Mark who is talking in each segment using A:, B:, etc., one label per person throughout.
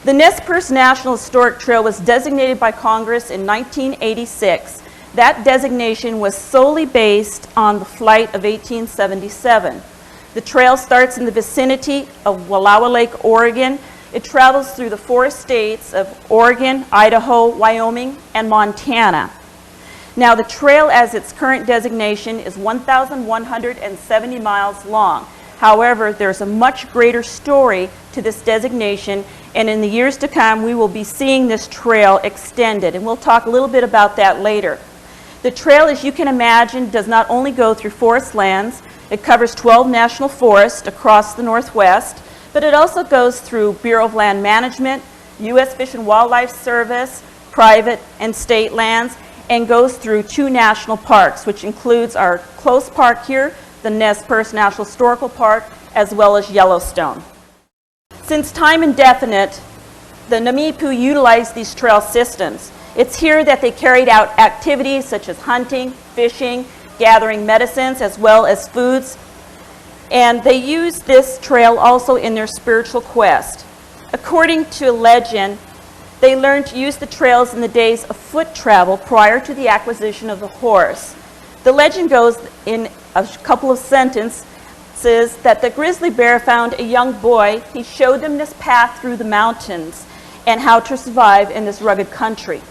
A: The Nez Perce National Historic Trail was designated by Congress in 1986. That designation was solely based on the flight of 1877. The trail starts in the vicinity of Wallowa Lake, Oregon. It travels through the 4 states of Oregon, Idaho, Wyoming, and Montana. Now, the trail, as its current designation, is 1,170 miles long. However, there's a much greater story to this designation, and in the years to come, we will be seeing this trail extended, and we'll talk a little bit about that later. The trail, as you can imagine, does not only go through forest lands. It covers 12 national forests across the Northwest, but it also goes through Bureau of Land Management, U.S. Fish and Wildlife Service, private and state lands, and goes through 2 national parks, which includes our close park here, the Nez Perce National Historical Park, as well as Yellowstone. Since time indefinite, the Nee-Me-Poo utilized these trail systems. It's here that they carried out activities such as hunting, fishing, gathering medicines, as well as foods. And they used this trail also in their spiritual quest. According to legend, they learned to use the trails in the days of foot travel prior to the acquisition of the horse. The legend goes in a couple of sentences that the grizzly bear found a young boy. He showed them this path through the mountains and how to survive in this rugged country.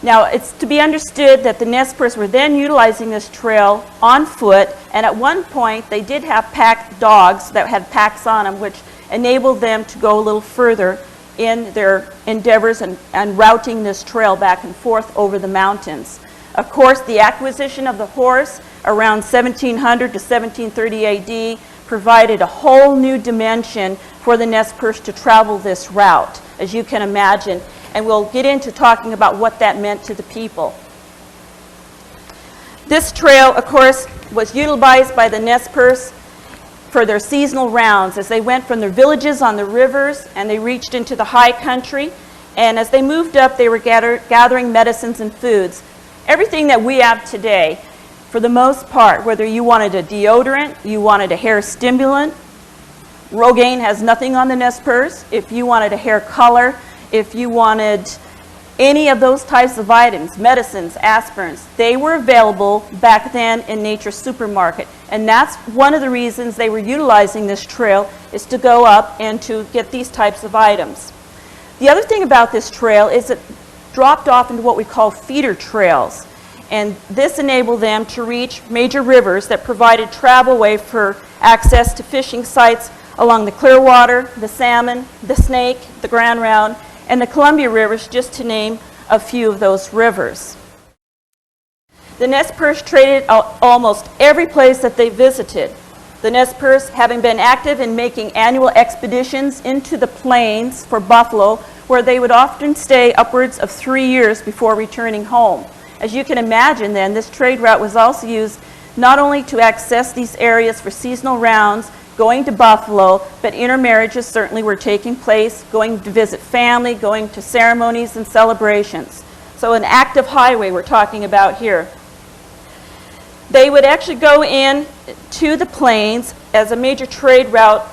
A: Now, it's to be understood that the Nez Perce were then utilizing this trail on foot, and at one point they did have pack dogs that had packs on them, which enabled them to go a little further in their endeavors and routing this trail back and forth over the mountains. Of course, the acquisition of the horse around 1700 to 1730 AD provided a whole new dimension for the Nez Perce to travel this route, as you can imagine. And we'll get into talking about what that meant to the people. This trail, of course, was utilized by the Nez Perce for their seasonal rounds as they went from their villages on the rivers and they reached into the high country. And as they moved up, they were gathering medicines and foods. Everything that we have today, for the most part, whether you wanted a deodorant, you wanted a hair stimulant, Rogaine has nothing on the Nez Perce. If you wanted a hair color, if you wanted any of those types of items, medicines, aspirins, they were available back then in Nature's Supermarket. And that's one of the reasons they were utilizing this trail, is to go up and to get these types of items. The other thing about this trail is it dropped off into what we call feeder trails. And this enabled them to reach major rivers that provided travel way for access to fishing sites along the Clearwater, the Salmon, the Snake, the Grand Round, and the Columbia Rivers, just to name a few of those rivers. The Nez Perce traded almost every place that they visited. The Nez Perce, having been active in making annual expeditions into the plains for buffalo, where they would often stay upwards of 3 years before returning home. As you can imagine then, this trade route was also used not only to access these areas for seasonal rounds, going to buffalo, but intermarriages certainly were taking place, going to visit family, going to ceremonies and celebrations. So an active highway we're talking about here. They would actually go in to the plains as a major trade route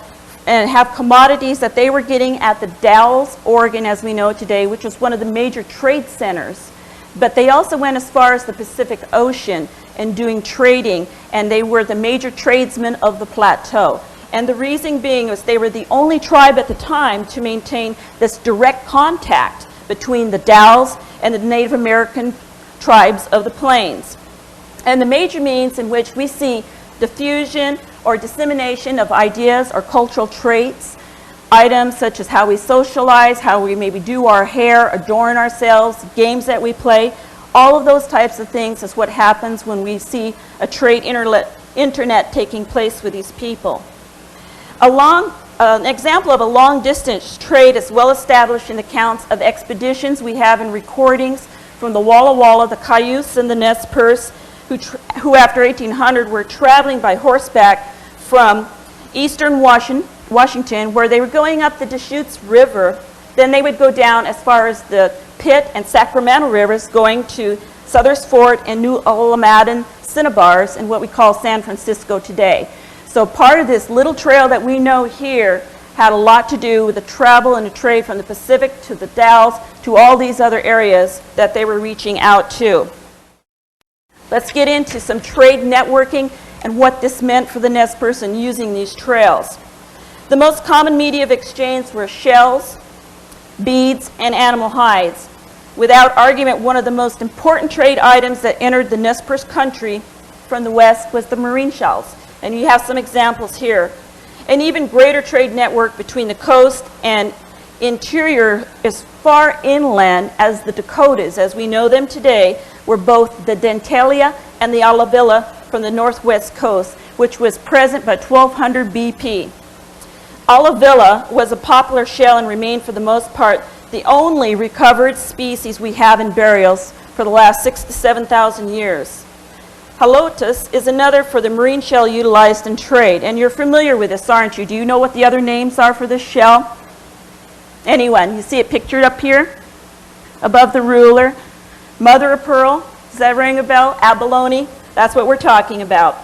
A: and have commodities that they were getting at the Dalles, Oregon, as we know it today, which was one of the major trade centers. But they also went as far as the Pacific Ocean and doing trading, and they were the major tradesmen of the plateau. And the reason being was they were the only tribe at the time to maintain this direct contact between the Dalles and the Native American tribes of the plains. And the major means in which we see diffusion or dissemination of ideas or cultural traits, items such as how we socialize, how we maybe do our hair, adorn ourselves, games that we play, all of those types of things is what happens when we see a trade internet taking place with these people. An example of a long-distance trade is well established in the accounts of expeditions we have in recordings from the Walla Walla, the Cayuse, and the Nez Perce, who after 1800 were traveling by horseback from eastern Washington, where they were going up the Deschutes River. Then they would go down as far as the Pitt and Sacramento rivers, going to Suther's Fort and New Alamaden Cinnabars in what we call San Francisco today. So part of this little trail that we know here had a lot to do with the travel and the trade from the Pacific to the Dalles to all these other areas that they were reaching out to. Let's get into some trade networking and what this meant for the Nez Perce in using these trails. The most common media of exchange were shells, beads, and animal hides. Without argument, one of the most important trade items that entered the Nez Perce country from the west was the marine shells. And you have some examples here. An even greater trade network between the coast and interior as far inland as the Dakotas, as we know them today, were both the Dentalia and the Alavilla from the northwest coast, which was present by 1200 BP. Alavilla was a popular shell and remained for the most part the only recovered species we have in burials for the last 6,000 to 7,000 years. Halotus is another for the marine shell utilized in trade, and you're familiar with this, aren't you? Do you know what the other names are for this shell? Anyone? You see it pictured up here above the ruler. Mother of pearl, does that ring a bell? Abalone, that's what we're talking about.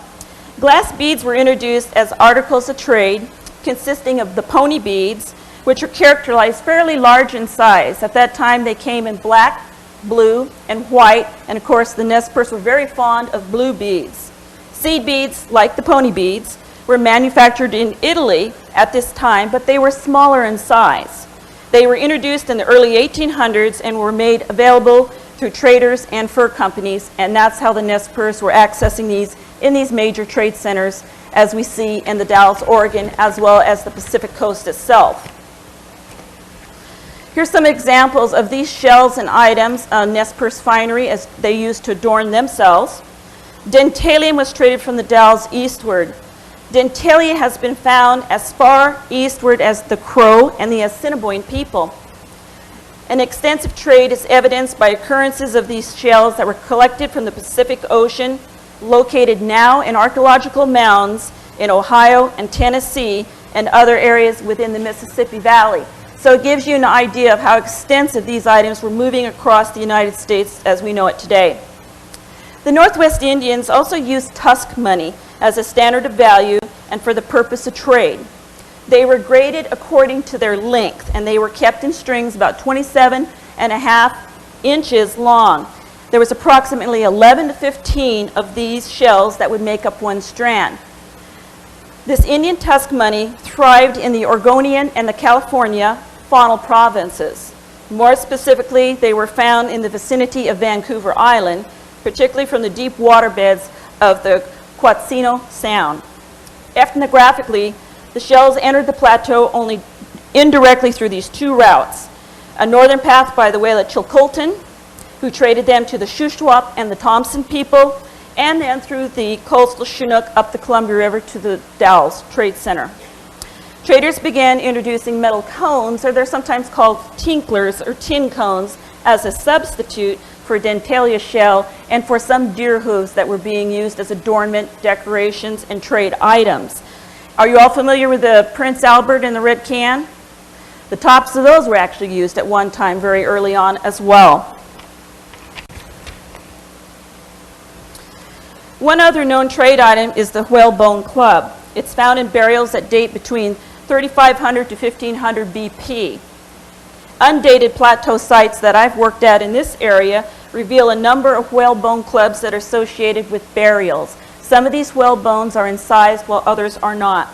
A: Glass beads were introduced as articles of trade, consisting of the pony beads, which are characterized fairly large in size. At that time, they came in black, blue, and white, and of course, the Nez Perce were very fond of blue beads. Seed beads, like the pony beads, were manufactured in Italy at this time, but they were smaller in size. They were introduced in the early 1800s and were made available through traders and fur companies, and that's how the Nez Perce were accessing these in these major trade centers, as we see in the Dalles, Oregon, as well as the Pacific coast itself. Here's some examples of these shells and items, Nez Perce finery, as they used to adorn themselves. Dentalium was traded from the Dalles eastward. Dentalia has been found as far eastward as the Crow and the Assiniboine people. An extensive trade is evidenced by occurrences of these shells that were collected from the Pacific Ocean, located now in archaeological mounds in Ohio and Tennessee and other areas within the Mississippi Valley. So it gives you an idea of how extensive these items were moving across the United States as we know it today. The Northwest Indians also used tusk money as a standard of value and for the purpose of trade. They were graded according to their length, and they were kept in strings about 27.5 inches long. There was approximately 11 to 15 of these shells that would make up one strand. This Indian tusk money thrived in the Oregonian and the California faunal provinces. More specifically, they were found in the vicinity of Vancouver Island, particularly from the deep waterbeds of the Quatsino Sound. Ethnographically, the shells entered the plateau only indirectly through these two routes. A northern path by the Whale at Chilcoltin, who traded them to the Shuswap and the Thompson people, and then through the coastal Chinook up the Columbia River to the Dalles Trade Center. Traders began introducing metal cones, or they're sometimes called tinklers or tin cones, as a substitute for Dentalia shell and for some deer hooves that were being used as adornment, decorations, and trade items. Are you all familiar with the Prince Albert and the red can? The tops of those were actually used at one time very early on as well. One other known trade item is the whalebone club. It's found in burials that date between 3,500 to 1,500 BP. Undated plateau sites that I've worked at in this area reveal a number of whalebone clubs that are associated with burials. Some of these whalebones are incised while others are not.